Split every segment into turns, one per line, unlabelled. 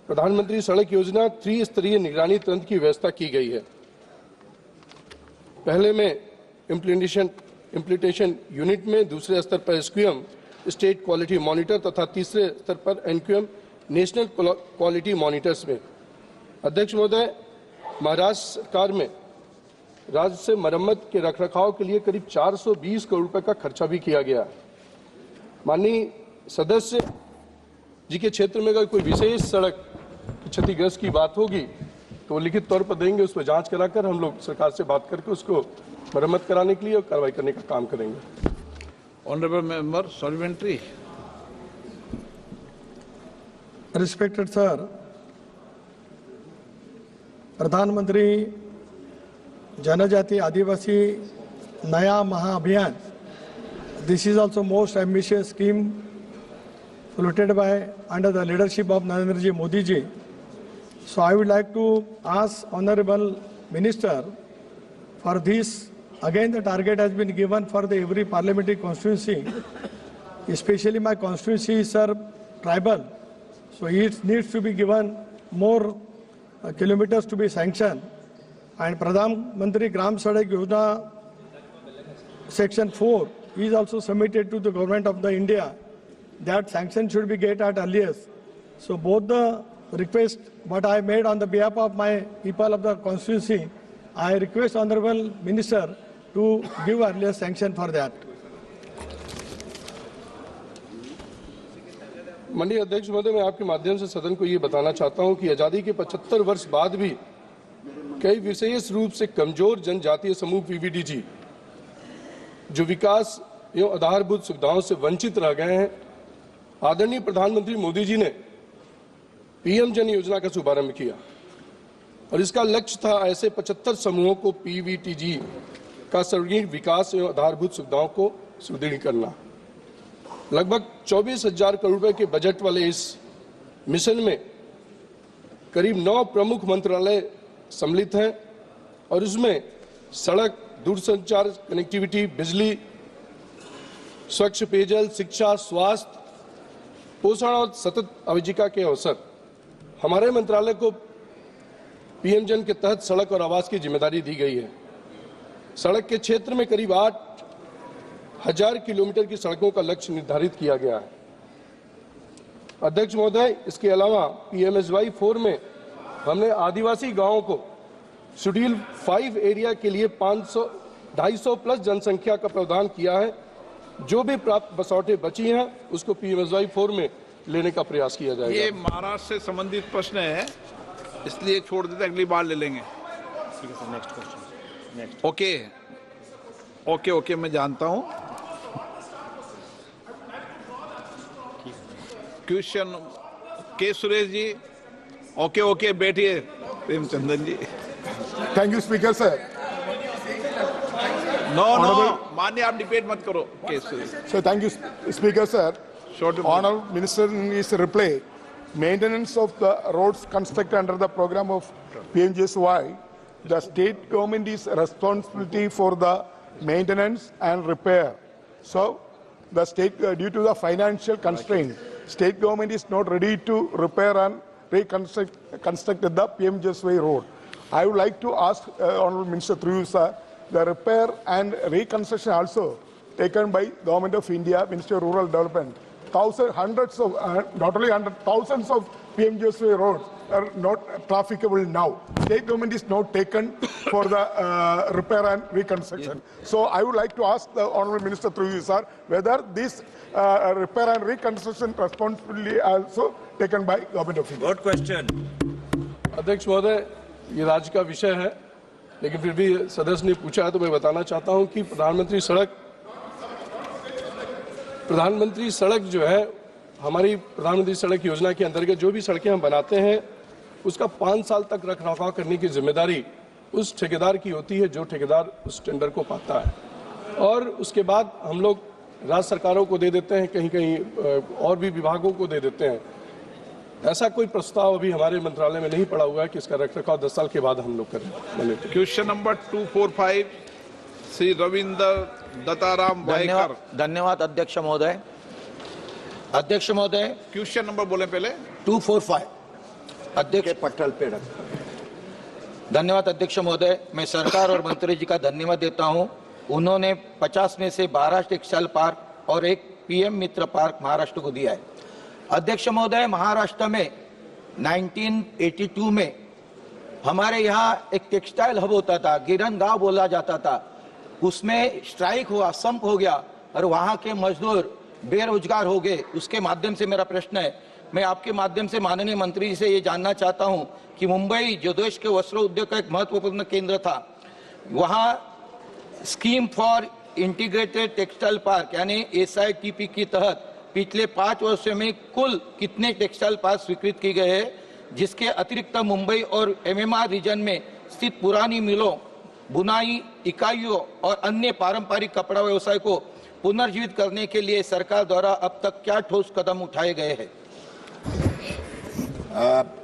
प्रधानमंत्री सड़क योजना त्रिस्तरीय निगरानी तंत्र की व्यवस्था की गई है। पहले में इम्प्लीमेंटेशन यूनिट में, दूसरे स्तर पर एसक्यूएम स्टेट क्वालिटी मॉनिटर तथा तीसरे स्तर पर एनक्यूएम नेशनल क्वालिटी मॉनिटर्स में। अध्यक्ष महोदय, महाराष्ट्र सरकार में राज्य से मरम्मत के रखरखाव के लिए करीब 420 करोड़ रुपए का खर्चा भी किया गया। माननीय सदस्य जी के क्षेत्र में अगर कोई विशेष सड़क क्षतिग्रस्त की बात होगी तो लिखित तौर पर देंगे, उस पर जांच कराकर हम लोग सरकार से बात करके उसको मरम्मत कराने के लिए और कार्रवाई करने का काम करेंगे।
Honourable member supplementary.
Respected sir, प्रधानमंत्री जनजाति आदिवासी नया महाअभियान, this is also most ambitious scheme floated by under the leadership of Narendra Ji Modi ji. So I would like to ask Honorable Minister for this. Again, the target has been given for the every parliamentary constituency, especially my constituency is tribal, so it needs to be given more kilometers to be sanctioned. And Pradhan Mantri Gram Sadak Yojana Section 4 is also submitted to the government of the India. That sanction should be get at earliest. So both the request what I made on the behalf of my people of the constituency, I request Honorable Minister to give earliest sanction for that.
माननीय अध्यक्ष महोदय, मैं आपके माध्यम से सदन को ये बताना चाहता हूं कि आजादी के 75 वर्ष बाद भी कई विशेष रूप से कमजोर जनजातीय समूह पीवीडीजी जो विकास एवं आधारभूत सुविधाओं से वंचित रह गए हैं, आदरणीय प्रधानमंत्री मोदी जी ने पीएम जन योजना का शुभारंभ किया और इसका लक्ष्य था ऐसे 75 समूहों को पीवीटीजी का सर्वांगीण विकास एवं आधारभूत सुविधाओं को सुदृढ़ करना। लगभग 24,000 करोड़ रुपए के बजट वाले इस मिशन में करीब 9 प्रमुख मंत्रालय सम्मिलित हैं और इसमें सड़क, दूरसंचार, कनेक्टिविटी, बिजली, स्वच्छ पेयजल, शिक्षा, स्वास्थ्य, पोषण और सतत आजीविका के अवसर। हमारे मंत्रालय को पीएम जन के तहत सड़क और आवास की जिम्मेदारी दी गई है। सड़क के क्षेत्र में करीब 8,000 किलोमीटर की सड़कों का लक्ष्य निर्धारित किया गया है। अध्यक्ष महोदय, इसके अलावा पीएमएसवाई 4 में हमने आदिवासी गांवों को शेड्यूल 5 एरिया के लिए 250 प्लस जनसंख्या का प्रावधान किया है। जो भी प्राप्त बसौटे बची हैं उसको पीएमएसवाई 4 में लेने का प्रयास किया जाएगा।
ये महाराष्ट्र से संबंधित प्रश्न है, इसलिए छोड़ देते, अगली बार ले लेंगे। ओके, मैं जानता हूं। क्वेश्चन के सुरेश जी। ओके, बैठिए Premachandran ji.
Thank you speaker sir.
No, मान्य आप डिबेट मत करो। K Suresh
sir, thank you speaker sir. Honorable Minister, in his reply, maintenance of the roads constructed under the program of PMJSY, the state government is responsibility for the maintenance and repair. So, the state, due to the financial constraint, state government is not ready to repair and reconstruct the PMJSY road. I would like to ask Honorable Minister through you, sir, the repair and reconstruction also taken by Government of India, Ministry of Rural Development. Hundreds of, not only thousands of PMJSY roads are not trafficable now. State government is not taken for the repair and reconstruction. So I would like to ask the Honorable Minister through you, sir, whether this repair and reconstruction responsibility also taken by Government of India.
Good question.
अध्यक्ष महोदय, ये राज्य का विषय है, लेकिन फिर भी सदस्य ने पूछा है तो मैं बताना चाहता हूं कि प्रधानमंत्री सड़क जो है, हमारी प्रधानमंत्री सड़क योजना के अंतर्गत जो भी सड़कें हम बनाते हैं उसका 5 साल तक रखरखाव करने की जिम्मेदारी उस ठेकेदार की होती है जो ठेकेदार उस टेंडर को पाता है, और उसके बाद हम लोग राज्य सरकारों को दे देते हैं, कहीं कहीं और भी विभागों को दे देते हैं। ऐसा कोई प्रस्ताव अभी हमारे मंत्रालय में नहीं पड़ा हुआ है कि इसका रखरखाव 10 साल के बाद हम लोग करें।
Question number 245 Shri Ravindra Dattaram Waikar.
धन्यवाद अध्यक्ष महोदय। अध्यक्ष महोदय,
क्वेश्चन नंबर बोले पहले।
245 अध्यक्ष
के पटल पे रख।
धन्यवाद अध्यक्ष महोदय। मैं सरकार और मंत्री जी का धन्यवाद देता हूं। उन्होंने 50 में से 12 टेक्सटाइल पार्क और एक पीएम मित्र पार्क महाराष्ट्र को दिया है। अध्यक्ष महोदय, महाराष्ट्र में 1982 में हमारे यहाँ एक टेक्सटाइल हब होता था, गिरन गांव बोला जाता था। उसमें स्ट्राइक हुआ, संप हो गया और वहाँ के मजदूर बेरोजगार हो गए। उसके माध्यम से मेरा प्रश्न है, मैं आपके माध्यम से माननीय मंत्री जी से ये जानना चाहता हूँ कि मुंबई जो देश के वस्त्र उद्योग का एक महत्वपूर्ण केंद्र था, वहाँ scheme for integrated textile park यानी SITP के तहत पिछले 5 वर्षों में कुल कितने टेक्सटाइल पार्क स्वीकृत किए गए हैं, जिसके अतिरिक्त मुंबई और MMR रीजन में स्थित पुरानी मिलों, बुनाई इकाइयों और अन्य पारंपरिक कपड़ा व्यवसाय को पुनर्जीवित करने के लिए सरकार द्वारा अब तक क्या ठोस कदम उठाए गए हैं?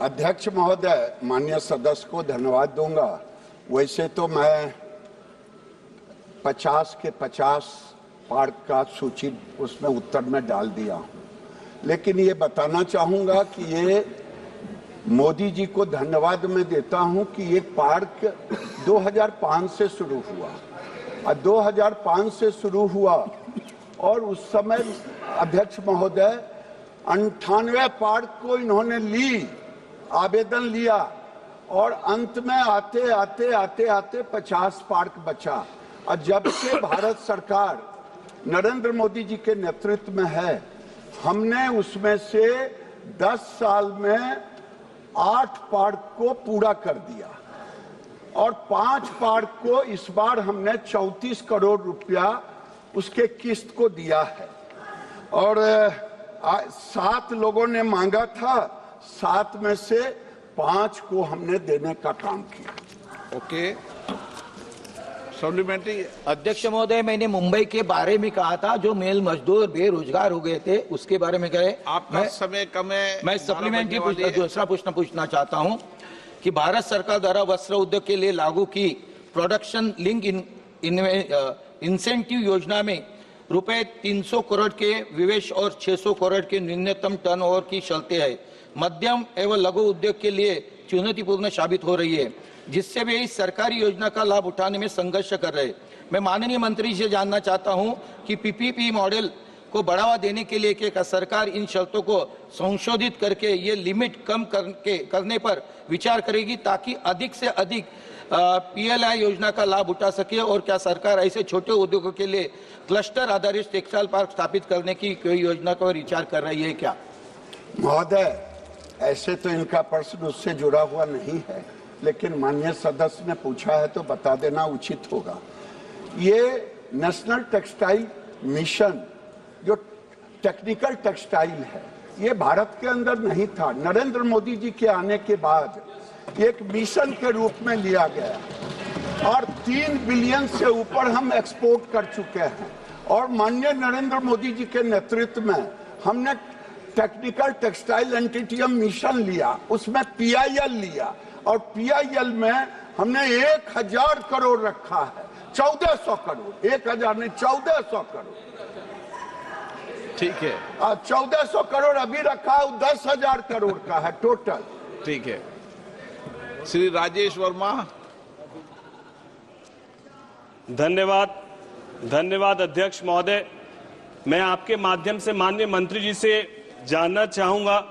अध्यक्ष महोदय, माननीय सदस्य को धन्यवाद दूंगा। वैसे तो मैं 50 के 50 पार्क का सूची उसमें उत्तर में डाल दिया हूं, लेकिन ये बताना चाहूंगा कि ये मोदी जी को धन्यवाद मैं देता हूं कि ये पार्क 2005 से शुरू हुआ और 2005 से शुरू हुआ और उस समय अध्यक्ष महोदय 98 पार्क को इन्होंने आवेदन लिया और अंत में आते 50 पार्क बचा। और जब से भारत सरकार नरेंद्र मोदी जी के नेतृत्व में है, हमने उसमें से 10 साल में 8 पार्क को पूरा कर दिया और 5 पार्क को इस बार हमने 34 करोड़ रुपया उसके किस्त को दिया है और 7 लोगों ने मांगा था, 7 में से 5 को हमने देने का काम किया।
Okay, supplementary.
अध्यक्ष महोदय, मैंने मुंबई के बारे में कहा था, जो मेल मजदूर बेरोजगार हो गए थे, उसके बारे में कहे।
आपका समय कम है।
मैं सप्लीमेंट्री दूसरा प्रश्न पूछना चाहता हूं कि भारत सरकार द्वारा वस्त्र उद्योग के लिए लागू की प्रोडक्शन लिंक इंसेंटिव योजना में रुपए 300 करोड़ के विवेश और 600 करोड़ के न्यूनतम टर्नओवर की शर्तें है, मध्यम एवं लघु उद्योग के लिए चुनौतीपूर्ण साबित हो रही है, जिससे वे इस सरकारी योजना का लाभ उठाने में संघर्ष कर रहे हैं। मैं माननीय मंत्री से जानना चाहता हूं कि PPP मॉडल को बढ़ावा देने के लिए क्या सरकार इन शर्तों को संशोधित करके ये लिमिट कम करने पर विचार करेगी, ताकि अधिक से अधिक PLI योजना का लाभ उठा सके, और क्या सरकार ऐसे छोटे उद्योगों के लिए क्लस्टर आधारित टेक्सटाइल पार्क स्थापित करने की कोई योजना का विचार कर रही है क्या?
महोदय, ऐसे तो इनका प्रश्न उससे जुड़ा हुआ नहीं है, लेकिन माननीय सदस्य ने पूछा है तो बता देना उचित होगा। ये नेशनल टेक्सटाइल मिशन जो टेक्निकल टेक्सटाइल है, ये भारत के अंदर नहीं था। नरेंद्र मोदी जी के आने के बाद एक मिशन के रूप में लिया गया और 3 बिलियन से ऊपर हम एक्सपोर्ट कर चुके हैं और माननीय नरेंद्र मोदी जी के नेतृत्व में हमने टेक्निकल टेक्सटाइल एंटिटियम मिशन लिया, उसमें PIL लिया और PIL में हमने 1000 करोड़ रखा है, 1400 करोड़, 1000 नहीं 1400 करोड़।
ठीक है,
1400 करोड़ अभी रखा है, 10,000 करोड़ का है टोटल।
ठीक है। श्री राजेश वर्मा।
धन्यवाद अध्यक्ष महोदय। मैं आपके माध्यम से माननीय मंत्री जी से जानना चाहूंगा,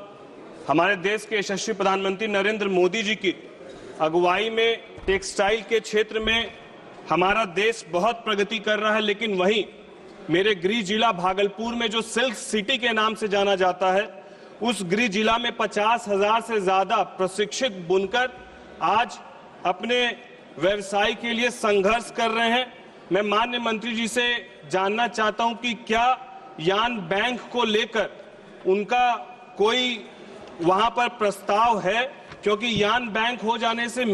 हमारे देश के यशस्वी प्रधानमंत्री नरेंद्र मोदी जी की अगुवाई में टेक्सटाइल के क्षेत्र में हमारा देश बहुत प्रगति कर रहा है, लेकिन वहीं मेरे गृह जिला भागलपुर में जो सिल्क सिटी के नाम से जाना जाता है, उस गृह जिला में 50,000 से ज्यादा प्रशिक्षित बुनकर आज अपने व्यवसाय के लिए संघर्ष कर रहे हैं। मैं माननीय मंत्री जी से जानना चाहता हूं कि क्या यान बैंक को लेकर उनका कोई वहां पर प्रस्ताव है, क्योंकि यान बैंक हो जाने से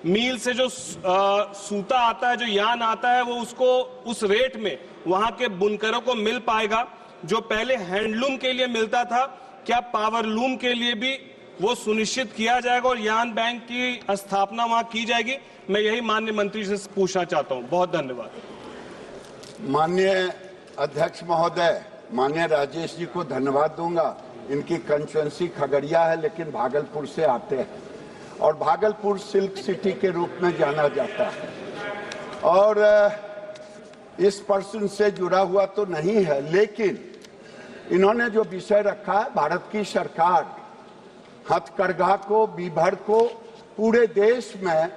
मील से जो सूता आता है, जो यान आता है, वो उसको उस रेट में वहां के बुनकरों को मिल पाएगा जो पहले हैंडलूम के लिए मिलता था। क्या पावरलूम के लिए भी वो सुनिश्चित किया जाएगा और यान बैंक की स्थापना वहां की जाएगी? मैं यही माननीय मंत्री से पूछना चाहता हूं। बहुत धन्यवाद।
माननीय अध्यक्ष महोदय, माननीय राजेश जी को धन्यवाद दूंगा। इनकी कंस्टिट्यूंसी खगड़िया है लेकिन भागलपुर से आते हैं और भागलपुर सिल्क सिटी के रूप में जाना जाता है। और इस पर्सन से जुड़ा हुआ तो नहीं है, लेकिन इन्होंने जो विषय रखा है, भारत की सरकार हथकरघा को, बीभर को पूरे देश में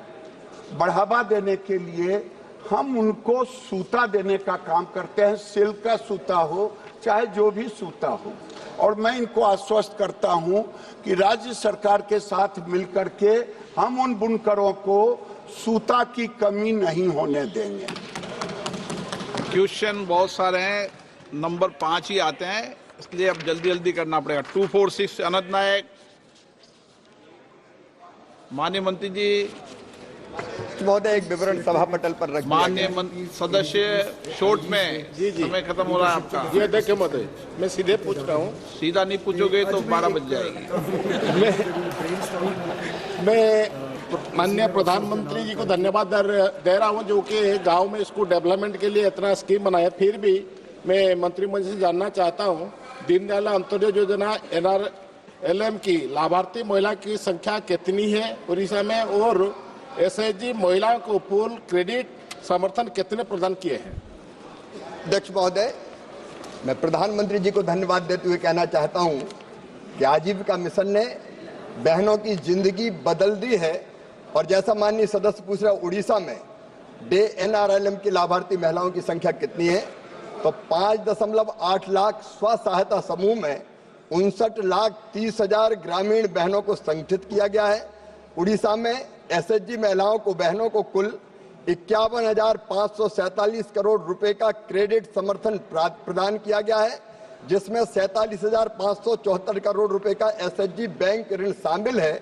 बढ़ावा देने के लिए हम उनको सूता देने का काम करते हैं, सिल्क का सूता हो चाहे जो भी सूता हो। और मैं इनको आश्वस्त करता हूं कि राज्य सरकार के साथ मिलकर के हम उन बुनकरों को सूता की कमी नहीं होने देंगे।
क्वेश्चन बहुत सारे हैं, नंबर 5 ही आते हैं, इसलिए अब जल्दी जल्दी करना पड़ेगा। 246 अनंत नायक। माननीय मंत्री जी,
महोदय एक विवरण सभा पटल पर रख
माननीय सदस्य शॉर्ट में समय खत्म हो रहा है आपका।
जी अध्यक्ष महोदय, मैं सीधे पूछ रहा हूँ।
सीधा नहीं पूछोगे तो 12 बज जाएगी।
मैं माननीय प्रधानमंत्री जी को धन्यवाद दे रहा हूँ जो कि गांव में इसको डेवलपमेंट के लिए इतना स्कीम बनाया। फिर भी मैं मंत्रिमंडल से जानना चाहता हूँ, दीनदयाल अंत्योदय योजना NRLM की लाभार्थी महिला की संख्या कितनी है उड़ीसा में, और SHG महिलाओं को पूर्ण क्रेडिट समर्थन कितने प्रदान किए हैं?
अध्यक्ष महोदय, मैं प्रधानमंत्री जी को धन्यवाद देते हुए कहना चाहता हूं कि आजीविका मिशन ने बहनों की जिंदगी बदल दी है। और जैसा माननीय सदस्य पूछ रहे, उड़ीसा में NRLM की लाभार्थी महिलाओं की संख्या कितनी है, तो 5.8 लाख स्व सहायता समूह में 59,30,000 ग्रामीण बहनों को संगठित किया गया है। उड़ीसा में SHG महिलाओं को, बहनों को कुल 51,547 करोड़ रुपए का क्रेडिट समर्थन प्रदान किया गया है, जिसमें 47,574 करोड़ रुपए का SHG बैंक ऋण शामिल है।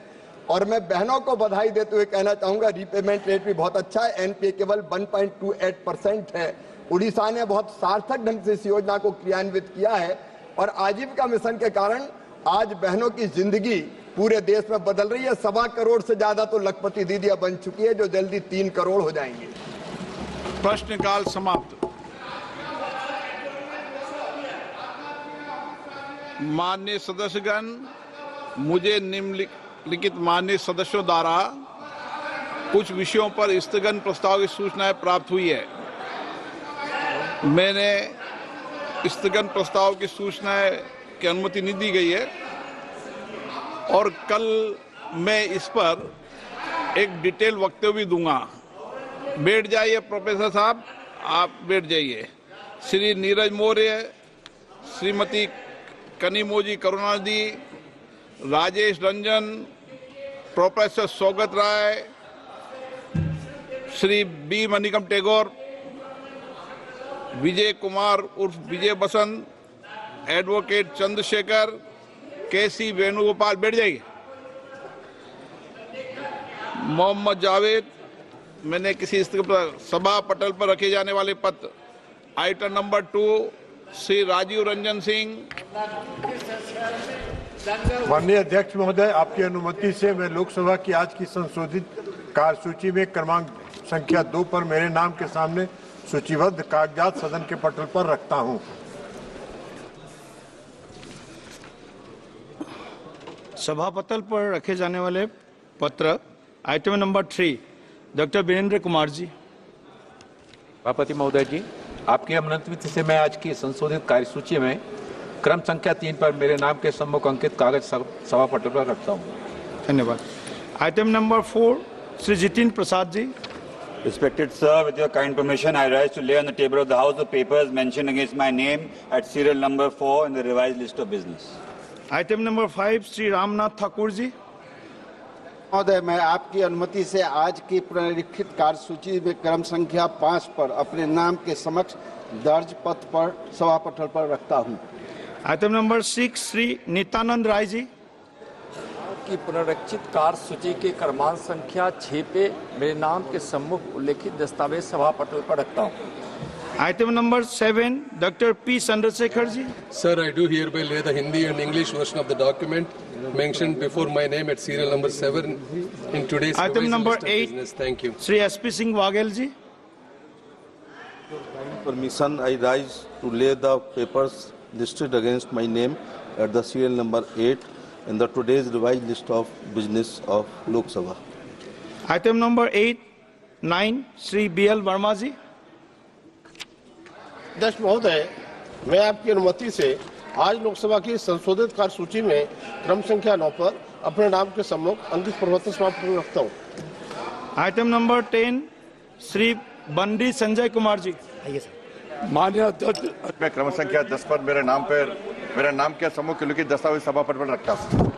और मैं बहनों को बधाई देते हुए कहना चाहूंगा, रीपेमेंट रेट भी बहुत अच्छा है, NPA केवल 1.28% है। उड़ीसा ने बहुत सार्थक ढंग से इस योजना को क्रियान्वित किया है और आजीविका मिशन के कारण आज बहनों की जिंदगी पूरे देश में बदल रही है। 1.25 करोड़ से ज्यादा तो लखपति दीदियां बन चुकी है, जो जल्दी 3 करोड़ हो जाएंगी।
प्रश्नकाल समाप्त। माननीय सदस्यगण, मुझे निम्नलिखित माननीय सदस्यों द्वारा कुछ विषयों पर स्थगन प्रस्ताव की सूचनाएं प्राप्त हुई है। मैंने स्थगन प्रस्ताव की सूचनाएं की अनुमति नहीं दी गई है और कल मैं इस पर एक डिटेल वक्तव्य भी दूंगा। बैठ जाइए प्रोफेसर साहब, आप बैठ जाइए। श्री नीरज मौर्य, श्रीमती कनिमोजी करुणानिधि, राजेश रंजन, प्रोफेसर सौगत राय, श्री बी मणिकम टैगोर, विजय कुमार उर्फ विजय बसंत, एडवोकेट चंद्रशेखर, KC वेणुगोपाल, बैठ जाइए। मोहम्मद जावेद। मैंने किसी सभा पटल पर रखे जाने वाले पत्र। Item number 2, Shri Rajiv Ranjan Singh.
माननीय अध्यक्ष महोदय, आपकी अनुमति से मैं लोकसभा की आज की संशोधित कार्यसूची में क्रमांक संख्या 2 पर मेरे नाम के सामने सूचीबद्ध कागजात सदन के पटल पर रखता हूं।
सभा पटल पर रखे जाने वाले पत्र। Item number 3, doctor Virendra Kumar ji.
सभापति महोदय जी, आपकी अनुमति से मैं आज की संशोधित कार्यसूची में क्रम संख्या 3 पर मेरे नाम के सम्मुख अंकित कागज सभा पटल पर रखता हूं।
धन्यवाद। Item number 4, Shri Jitin Prasad ji.
Respected sir, with your kind permission, I rise to lay on the table of the House the papers mentioned against my name at serial number 4 in the revised list of business.
Item number 5, Shri Ramnath Thakur ji.
महोदय, मैं आपकी अनुमति से आज की पुनरीक्षित कार्यसूची में क्रम संख्या 5 पर अपने नाम के समक्ष दर्ज पत्र पर सभा पटल पर रखता हूं।
Item number 6, Shri Nityanand Rai ji.
की पुनरीक्षित कार्यसूची के क्रमांक संख्या 6 पे मेरे नाम के सम्मुख उल्लेखित दस्तावेज सभा पटल पर रखता हूँ।
Item number 7, doctor P. Chandrashekhar ji.
Sir, I do hereby lay the Hindi and English version of the document mentioned before my name at serial number 7 in today's
item number
list of
8.
business. Thank you.
Shri SP Singh Baghel ji.
Permission, I rise to lay the papers listed against my name at the serial number 8 in the today's revised list of business of Lok Sabha.
Item number 8, 9, Shri B.L. Verma ji.
अध्यक्ष महोदय, मैं आपकी अनुमति से आज लोकसभा की संशोधित कार्यसूची में क्रम संख्या 9 पर अपने नाम के सम्मुख अंकित प्रवर्तन समापन रखता हूँ।
Item number 10, Shri Bandi Sanjay Kumar ji.
माननीय अध्यक्ष, मैं क्रम संख्या 10 पर मेरे नाम के सम्मुख लिखित दस्तावेज सभा पट पर रखता हूँ।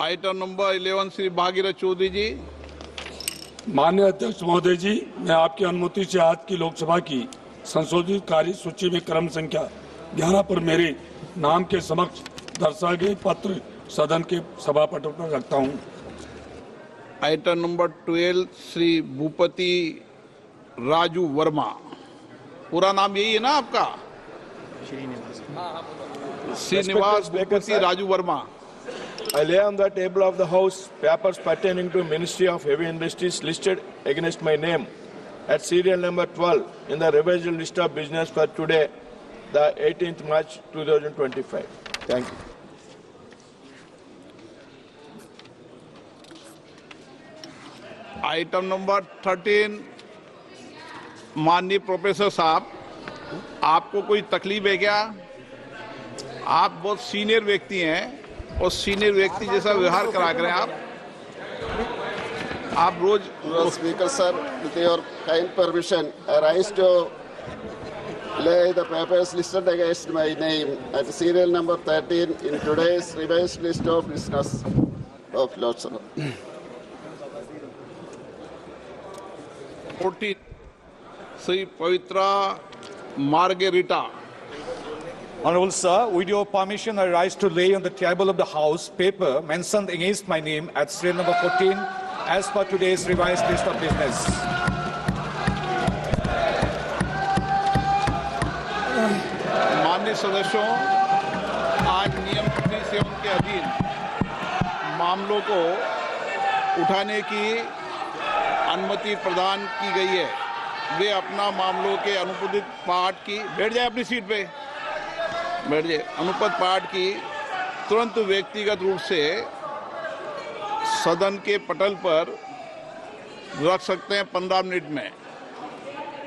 आइटम नंबर 11 श्री भागीरथ चौधरी जी।
माननीय अध्यक्ष महोदय जी, मैं आपकी अनुमति से आज की लोकसभा की संशोधित कार्य सूची में क्रम संख्या 11 पर मेरे नाम के समक्ष दर्शाए गए पत्र सदन के सभापट पर रखता हूं।
Item number 12 Shri Bhupathi Raju Varma. पूरा नाम यही है ना आपका? Srinivas Bhupathi Raju Varma.
I lay on the table of the House papers pertaining to Ministry of Heavy Industries listed against my name at serial number 12 in the revised list of business for today, the 18th March 2025. Thank you.
Item number 13, माननीय professor साहब, आपको कोई तकलीफ है क्या? आप बहुत senior व्यक्ति हैं और सीनियर व्यक्ति जैसा व्यवहार करा करें आप रोज।
Speaker sir, with your kind permission, I rise to lay the papers listed against my name at serial number 13 in today's revised list of business of Lok Sabha.
14 Shri Pavitra margherita.
Honorable Sir, with your permission, I rise to lay on the table of the House paper mentioned against my name at serial number 14 as per today's revised list of business.
माननीय सदस्यों, आज नियम 37 के अधीन मामलों को उठाने की अनुमति प्रदान की गई है। वे अपना मामलों के अनुपदित पाठ की बैठ जाए अपनी सीट पे बैठ जाए अनुपद पाठ की तुरंत व्यक्तिगत रूप से सदन के पटल पर रख सकते हैं 15 मिनट में।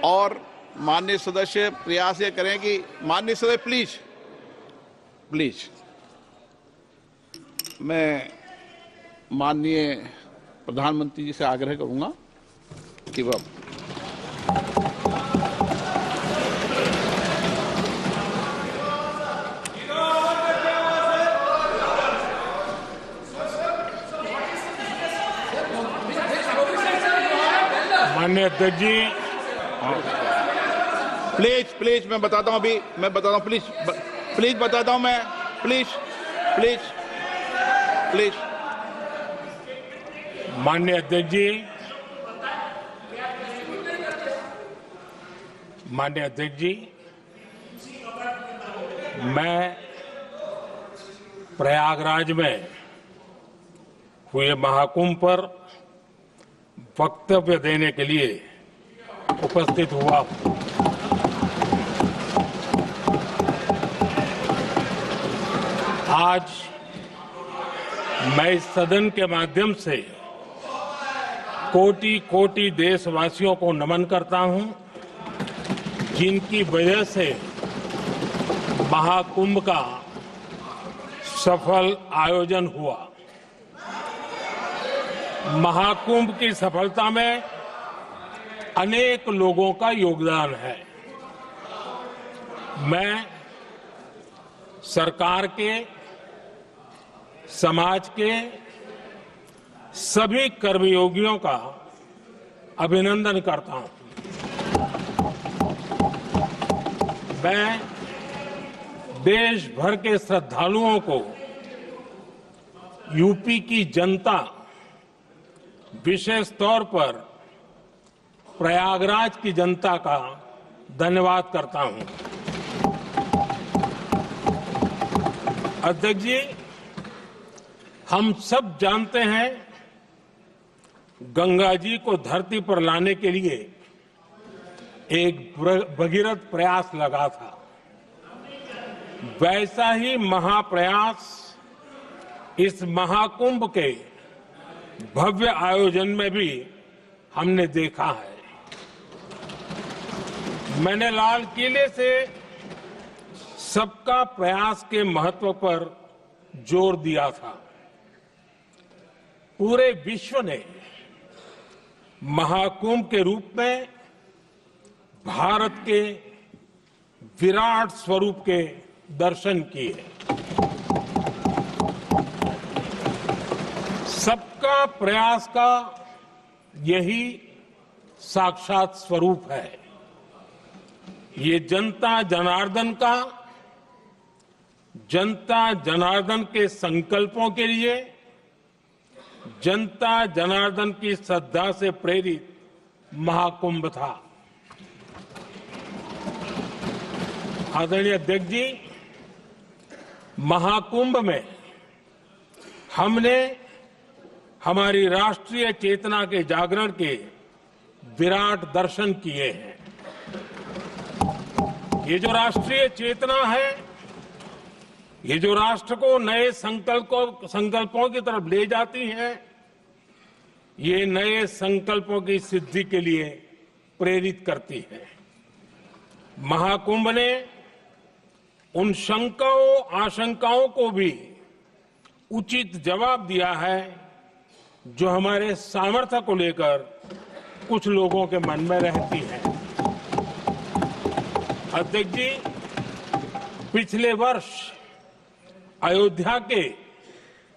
और माननीय सदस्य प्रयास ये करें कि माननीय सदस्य प्लीज मैं माननीय प्रधानमंत्री जी से आग्रह करूंगा कि वह
माननीय अध्यक्ष जी,
प्लीज मैं बताता हूं प्लीज बताता हूं मैं प्लीज
माननीय अध्यक्ष जी, मैं प्रयागराज में हुए महाकुंभ पर वक्तव्य देने के लिए उपस्थित हुआ हूं। आज मैं इस सदन के माध्यम से कोटि कोटि देशवासियों को नमन करता हूं, जिनकी वजह से महाकुंभ का सफल आयोजन हुआ। महाकुंभ की सफलता में अनेक लोगों का योगदान है। मैं सरकार के, समाज के सभी कर्मयोगियों का अभिनंदन करता हूं। मैं देश भर के श्रद्धालुओं को, यूपी की जनता, विशेष तौर पर प्रयागराज की जनता का धन्यवाद करता हूं। अध्यक्ष जी, हम सब जानते हैं गंगा जी को धरती पर लाने के लिए
एक भगीरथ प्रयास लगा था, वैसा ही महाप्रयास इस महाकुंभ के भव्य आयोजन में भी हमने देखा है। मैंने लाल किले से सबका प्रयास के महत्व पर जोर दिया था। पूरे विश्व ने महाकुंभ के रूप में भारत के विराट स्वरूप के दर्शन किए। सबका प्रयास का यही साक्षात स्वरूप है। ये जनता जनार्दन के संकल्पों के लिए, जनता जनार्दन की श्रद्धा से प्रेरित महाकुंभ था। आदरणीय अध्यक्ष जी, महाकुंभ में हमने हमारी राष्ट्रीय चेतना के जागरण के विराट दर्शन किए हैं। ये जो राष्ट्रीय चेतना है, ये जो राष्ट्र को नए संकल्पों की तरफ ले जाती है, ये नए संकल्पों की सिद्धि के लिए प्रेरित करती है। महाकुंभ ने उन शंकाओं आशंकाओं को भी उचित जवाब दिया है जो हमारे सामर्थ्य को लेकर कुछ लोगों के मन में रहती है। अध्यक्ष जी, पिछले वर्ष अयोध्या के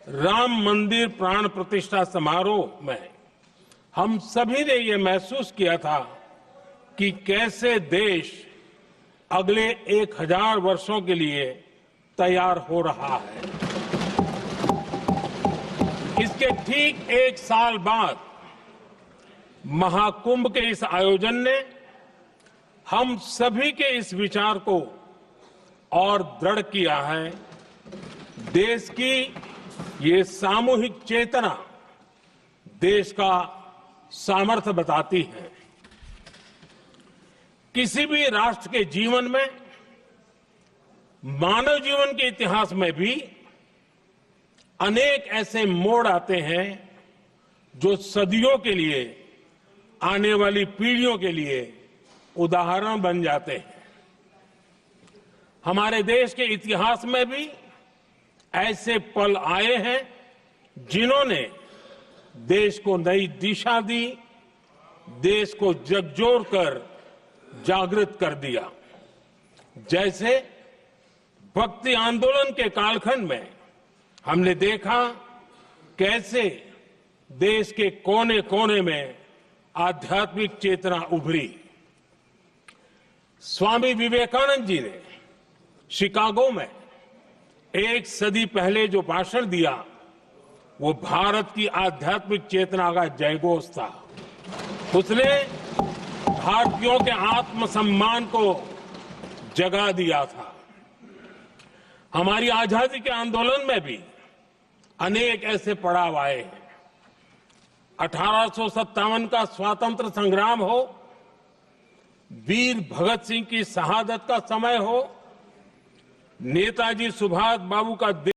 राम मंदिर प्राण प्रतिष्ठा समारोह में हम सभी ने ये महसूस किया था कि कैसे देश अगले 1000 वर्षों के लिए तैयार हो रहा है। इसके ठीक 1 साल बाद महाकुंभ के इस आयोजन ने हम सभी के इस विचार को और दृढ़ किया है। देश की ये सामूहिक चेतना देश का सामर्थ्य बताती है। किसी भी राष्ट्र के जीवन में, मानव जीवन के इतिहास में भी अनेक ऐसे मोड़ आते हैं जो सदियों के लिए, आने वाली पीढ़ियों के लिए उदाहरण बन जाते हैं। हमारे देश के इतिहास में भी ऐसे पल आए हैं जिन्होंने देश को नई दिशा दी, देश को झकझोर कर जागृत कर दिया। जैसे भक्ति आंदोलन के कालखंड में हमने देखा कैसे देश के कोने कोने में आध्यात्मिक चेतना उभरी। स्वामी विवेकानंद जी ने शिकागो में 1 सदी पहले जो भाषण दिया, वो भारत की आध्यात्मिक चेतना का जयघोष था। उसने भारतीयों के आत्मसम्मान को जगा दिया था। हमारी आजादी के आंदोलन में भी अनेक ऐसे पड़ाव आए हैं। 1857 का स्वातंत्र संग्राम हो, वीर भगत सिंह की शहादत का समय हो, नेताजी सुभाष बाबू का